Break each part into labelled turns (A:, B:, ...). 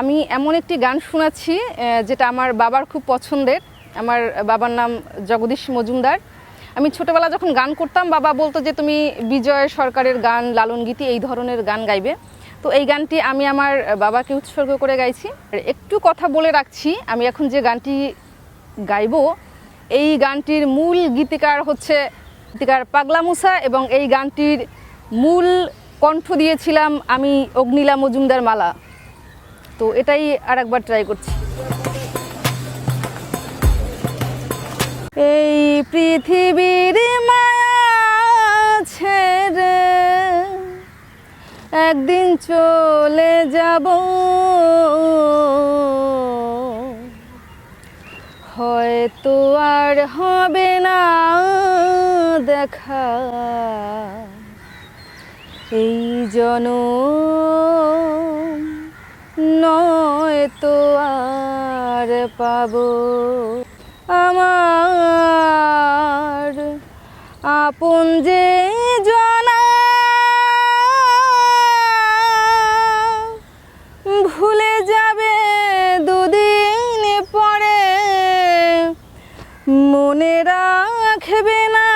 A: আমি এমন একটি গান শোনাচ্ছি যেটা আমার বাবার খুব পছন্দের। আমার বাবার নাম জগদীশ মজুমদার। আমি ছোটবেলা যখন গান করতাম বাবা বলতো যে তুমি বিজয় সরকারের গান, লালন গীতি এই ধরনের গান গাইবে। তো এই গানটি আমি আমার বাবাকে উৎসর্গ করে গাইছি। একটু কথা বলে রাখছি, আমি এখন যে গানটি গাইবো এই গানটির মূল গীতিকার হচ্ছে গীতিকার পাগলা মুসা, এবং এই গানটির মূল কণ্ঠ দিয়েছিলাম আমি অগ্নিলা মজুমদার মালা। তো এটাই আর একবার ট্রাই করছি। এই পৃথিবীর মায়া ছেড়ে একদিন চলে যাব, হয়তো আর হবে না দেখা, এই জনম নয়তো আর পাবো। আমার আপন যে জনা ভুলে যাবে দুদিন পরে, মনে রাখবে না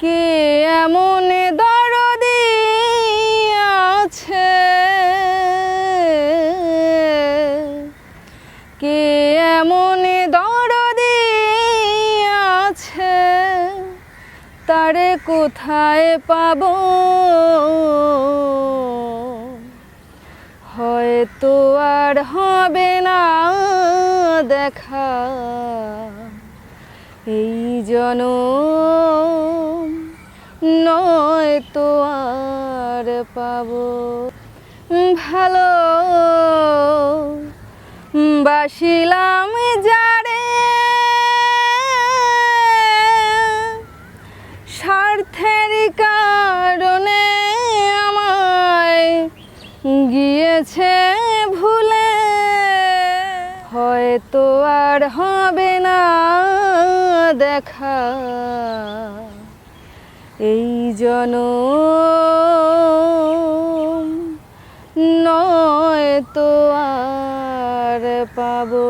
A: কে এমন দরদি আছে, কে এমন দরদি আছে, তারে কোথায় পাবো, হয়তো আর হবে না দেখা, এই জনম নয়তো আর পাবো। ভালো বাসিলাম যারে স্বার্থের কারণে আমায় গিয়েছে ভুলে, হয়তো আর হবে না দেখা, এই জনম নয়তো আর পাবো।